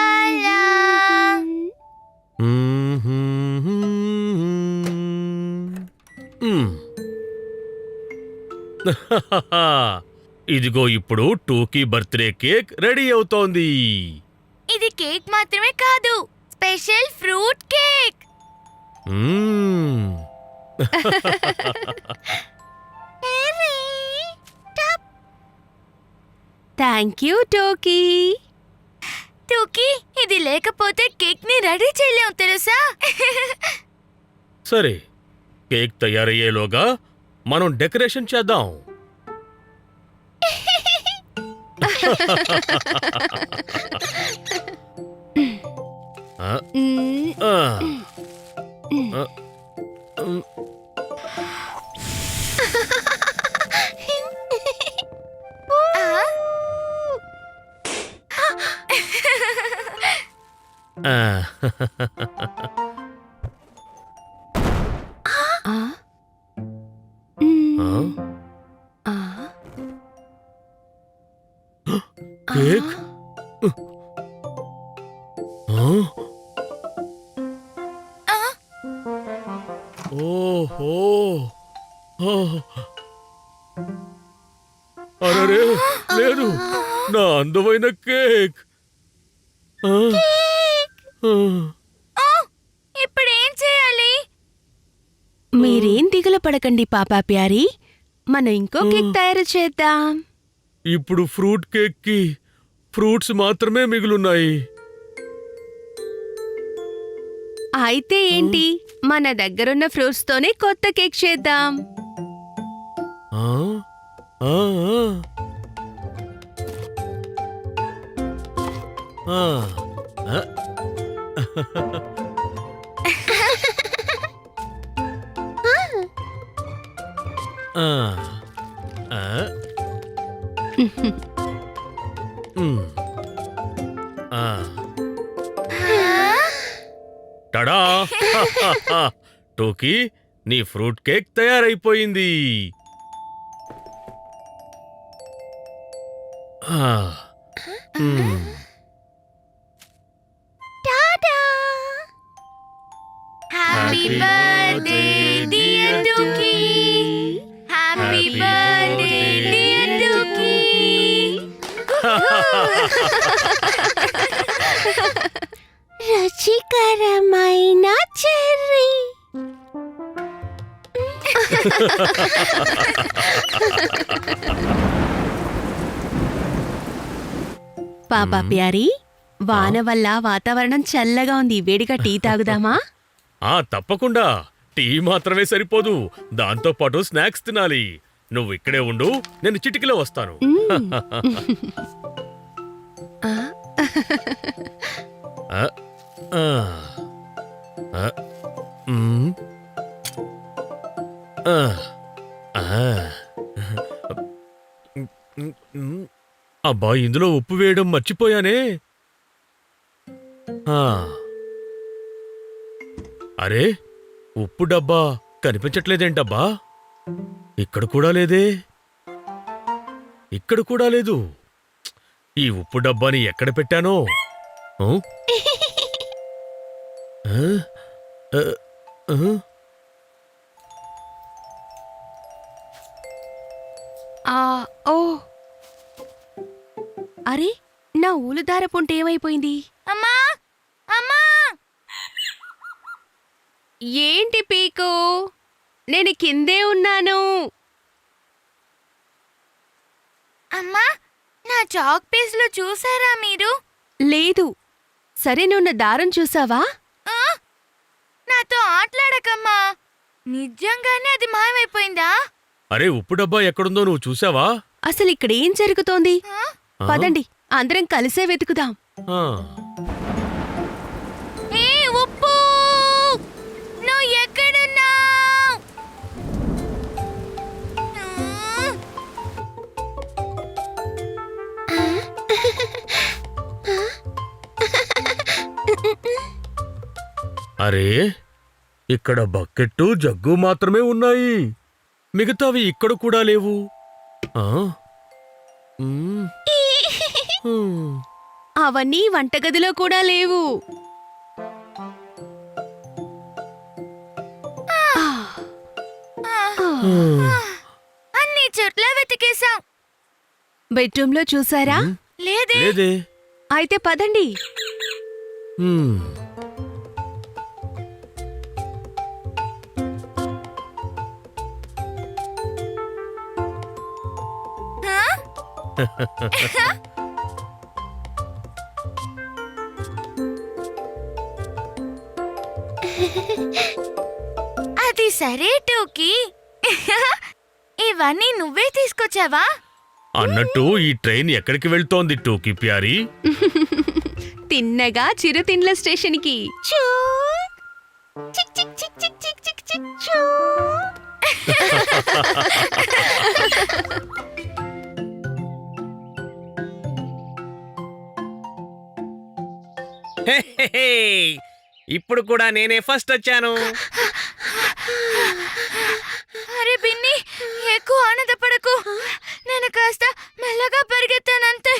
లాలా. ఇదిగో ఇప్పుడు టూకీ birthday cake ready అవుతోంది. ఇది కేక్ మాత్రమే కాదు, special fruit cake. Thank you Tookie. Tookie, ఇది లేకపోతే కేక్ ని రెడీ చేయలేం తెలుసా? సరే, కేక్ తయారయ్యేలోగా మనం డెకరేషన్ చేద్దాం. కేక్ ఓహో, అరే లేదు, నా అందమైన కేక్. ఇప్పుడు ఏం చేయాలి? మీరేం దిగులు పడకండి పాపా ప్యారీ, మనం ఇంకో కేక్ తయారు చేద్దాం. ఇప్పుడు ఫ్రూట్ కేక్ కి ఫ్రూట్స్ మాత్రమే మిగులున్నాయి. అయితే ఏంటి, మన దగ్గరున్న ఫ్రూట్స్ తోనే కొత్త కేక్ చేద్దాం. టడా! టోకీ, నీ ఫ్రూట్ కేక్ తయారైపోయింది. Happy birthday dear Tookie. Happy birthday dear Tookie. రుచికరమైన చెర్రీ. పాపా ప్యారీ, వాన వల్ల వాతావరణం చల్లగా ఉంది, వేడిగా టీ తాగుదామా? తప్పకుండా. టీ మాత్రమే సరిపోదు, దాంతో పాటు స్నాక్స్ తినాలి. నువ్వు ఇక్కడే ఉండు, నేను చిటికలో వస్తాను. అబ్బా, ఇందులో ఉప్పు వేయడం మర్చిపోయానే. అరే, ఉప్పు డబ్బా కనిపించట్లేదేంటబ్బా? ఇక్కడ కూడా లేదే, ఇక్కడ కూడా లేదు. ఈ ఉప్పు డబ్బాని ఎక్కడ పెట్టానో? ఓ, అరే, నా ఊలుదార పొంట ఏమైపోయింది? అమ్మా, అమ్మా! ఏంటి పీకు, నేను కిందే ఉన్నాను. అమ్మా, నా చాక్ పీస్లు చూసారా మీరు? లేదు. సరే, నువ్వు దారం చూసావా? నాతో ఆటలాడకమ్మా, నిజంగానే అది మాయమైపోయిందా? అరే, ఉప్పు డబ్బా ఎక్కడుందో నువ్వు చూసావా? అసలు ఇక్కడేం జరుగుతోంది? పదండి, అందరం కలిసే వెతుకుదాం. ఏ ఉప్పు, నువ్వు ఎక్కడున్నావ్? అరే, ఇక్కడ బకెట్టు జగ్గు మాత్రమే ఉన్నాయి, మిగతావి ఇక్కడ కూడా లేవు. అవన్నీ వంటగదిలో కూడా లేవు. అన్ని చోట్ల వెతికేశాం. బెడ్రూమ్లో చూసారా? లేదే. లేదే. అయితే పదండి. హ్మ్. అది సరే టోకీ. ఇవన్నీ నువ్వే తీసుకొచ్చావా? అన్నట్టు ఈ ట్రైన్ ఎక్కడికి వెళ్తోంది టోకీ ప్యారీ? తిన్నగా చిరుతిండ్ల స్టేషన్కి. చూ! చిక్ చిక్ చిక్ చిక్ చిక్ చిక్ చిక్ చూ! హే, ఇప్పుడు కూడా నేనే ఫస్ట్ వచ్చాను. అరే బిన్ని, ఎక్కువ ఆనందపడకు. నేను కాస్త మెల్లగా పరిగెత్తానంతే.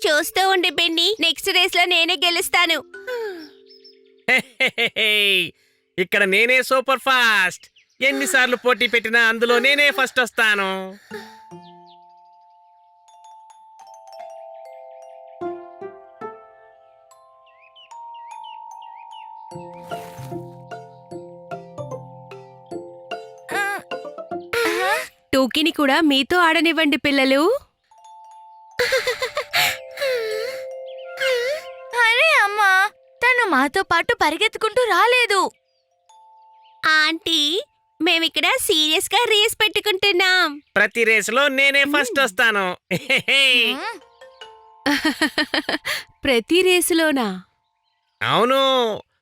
చూస్తూ ఉండి బెన్నీ, నెక్స్ట్ రేస్ లో నేనే గెలుస్తాను. హే, ఇక్కడ నేనే సూపర్ ఫాస్ట్. ఎన్నిసార్లు పోటీ పెట్టినా అందులో నేనే ఫస్ట్ వస్తాను. టోకీని కూడా మీతో ఆడనివ్వండి పిల్లలు. అరే అమ్మా, తను మాతో పాటు పరిగెత్తుకుంటూ రాలేదు. ఆంటీ, మేమిక్కడ సీరియస్ గా రేస్ పెట్టుకుంటున్నాం. ప్రతి రేసులో నేనే ఫస్ట్ వస్తాను. హే, ప్రతి రేసులోనా? అవును,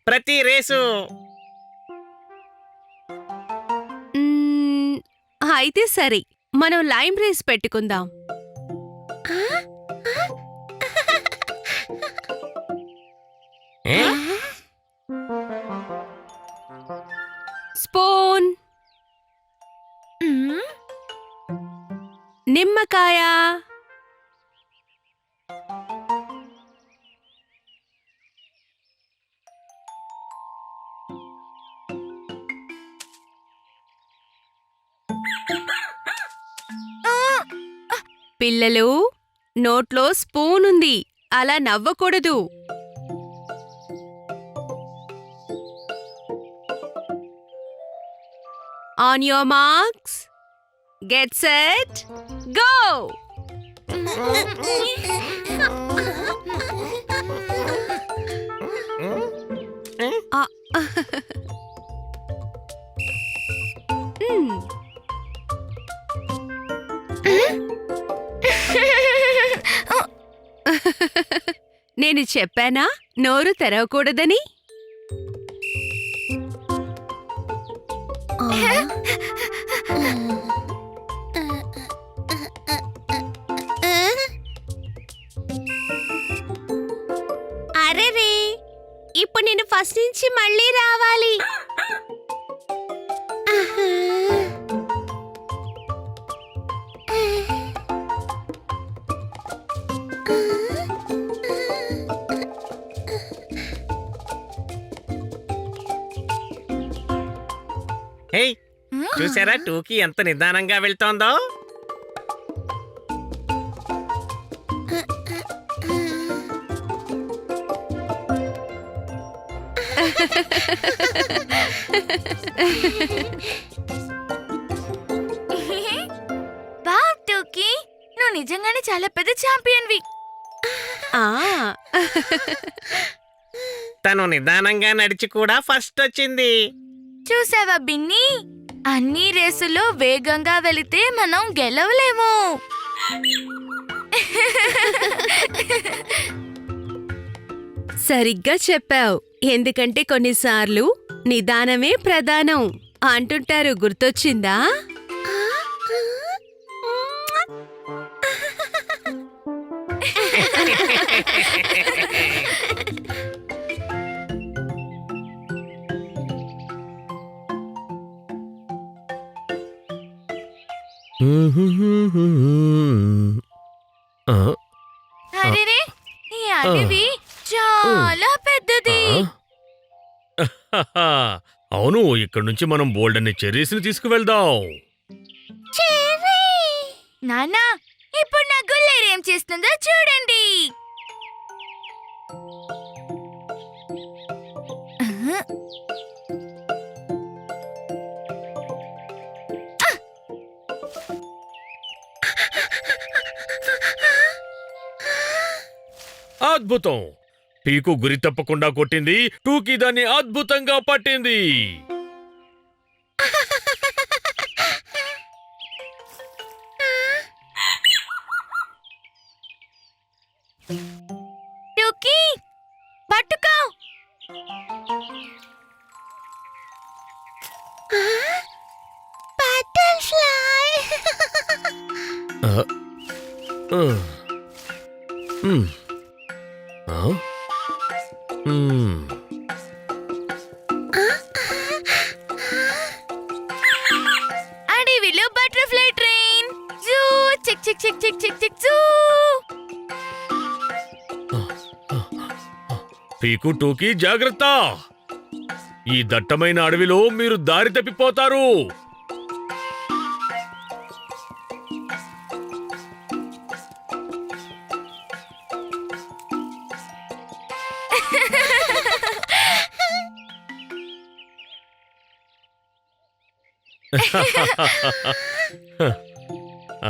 ప్రతి రేసు. మ్మ్, అయితే సరే, మనం లైమ్ రేస్ పెట్టుకుందాం. ఏ? స్పూన్, మ్మ్. నిమ్మకాయ, పిల్లలు, నోట్లో స్పూన్ ఉంది, అలా నవ్వకూడదు. On your marks, get set, go! ఆ, మ్మ్. నేను చెప్పానా నోరు తెరవకూడదని? అరెరే, ఇప్పుడు నేను ఫస్ట్ నుంచి మళ్ళీ రావాలి. హే, చూసారా టూకీ ఎంత నిదానంగా వెళ్తోందో? వావ్ టోకీ, నువ్వు నిజంగానే చాలా పెద్ద ఛాంపియన్వి. ఆ, తను నిదానంగా నడిచి కూడా ఫస్ట్ వచ్చింది. చూసావా బిన్ని, అన్ని రేసుల్లో వేగంగా వెళితే మనం గెలవలేము. సరిగ్గా చెప్పావు. ఎందుకంటే కొన్నిసార్లు నిదానమే ప్రధానం అంటుంటారు, గుర్తొచ్చిందా? ఆ అరేరే ఈ అడవి చాలా పెద్దది. అవును, ఇక్కడ నుంచి మనం బోల్డ్ అనే చెర్రీస్ ని తీసుకువెళ్దాం. నాన్నా ఇప్పుడు నా గుల్లేరు ఏం చేస్తుందో చూడండి. అద్భుతం! పీకు గురి తప్పకుండా కొట్టింది. టూకీ దాన్ని అద్భుతంగా పట్టింది. టూకీ పట్టుకో. బటర్ఫ్లై. ఆ, ఆ, మ్, ఆ, మ్. అడవిలో బటర్ఫ్లై ట్రైన్. జూ చిక్ చిక్ చిక్ చిక్ చిక్ చిక్ జూ. పీకు టూకీ జాగ్రత్త! ఈ దట్టమైన అడవిలో మీరు దారి తప్పిపోతారు.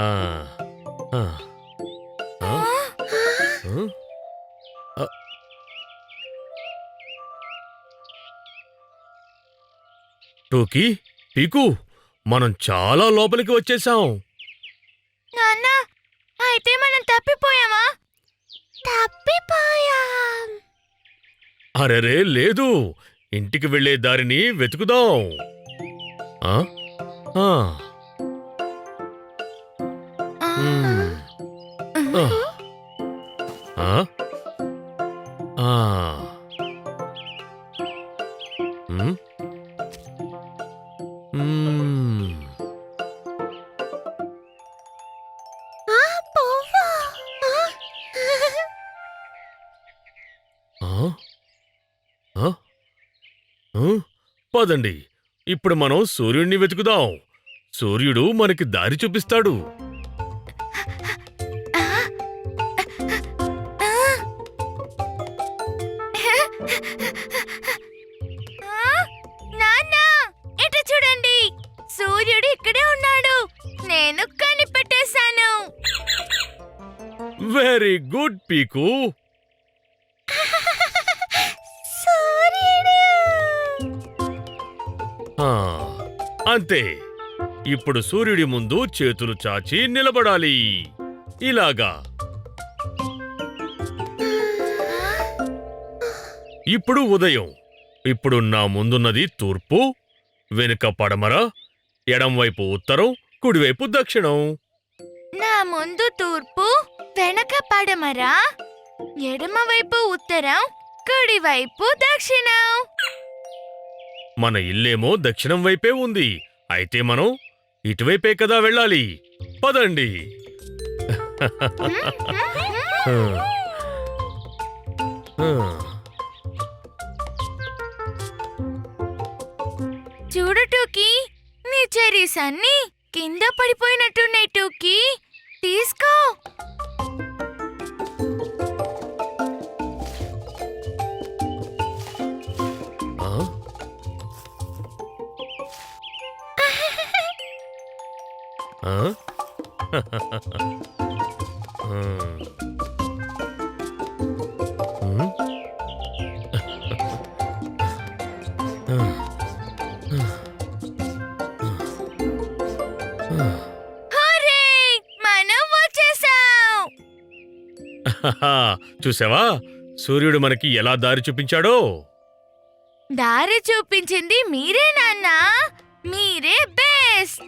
ఆ, ఆ, ఆ, ఆ. టోకీ, పీకు, మనం చాలా లోపలికి వచ్చేసాం. నాన్న అయితే మనం తప్పిపోయామా? తప్పిపోయాం. అరెరే లేదు, ఇంటికి వెళ్ళే దారిని వెతుకుదాం. ఆ? ఆ. మ్మ్. ఆ. ఆ? ఆ. మ్మ్. మ్మ్. ఆ? ఆ? ఆ? పదండి, ఇప్పుడు మనం సూర్యుడిని వెతుకుదాం. సూర్యుడు మనకి దారి చూపిస్తాడు. నాన్న ఇటు చూడండి, సూర్యుడు ఇక్కడే ఉన్నాడు. నేను కనిపెట్టేశాను. వెరీ గుడ్ పీకు. ఆ, అంతే. ఇప్పుడు సూర్యుడి ముందు చేతులు చాచి నిలబడాలి. ఇలాగా. ఇప్పుడు ఉదయం. ఇప్పుడు నా ముందున్నది తూర్పు, వెనుక పడమర, ఎడంవైపు ఉత్తరం, కుడివైపు దక్షిణం. నా ముందు తూర్పు, వెనక పడమర, ఎడమవైపు ఉత్తరం, కుడివైపు దక్షిణం. మన ఇల్లేమో దక్షిణం వైపే ఉంది. అయితే మనం ఇటువైపే కదా వెళ్ళాలి. పదండి. చూడు టూకీ, నీ చెరీస్ అన్ని కింద పడిపోయినట్టున్నాయి. టూకీ తీసుకో. ఆ? ఆ? హూరే! మనం వచ్చేసాం. చూసావా, సూర్యుడు మనకి ఎలా దారి చూపించాడో. దారి చూపించింది మీరే నాన్నా. మీరే బెస్ట్.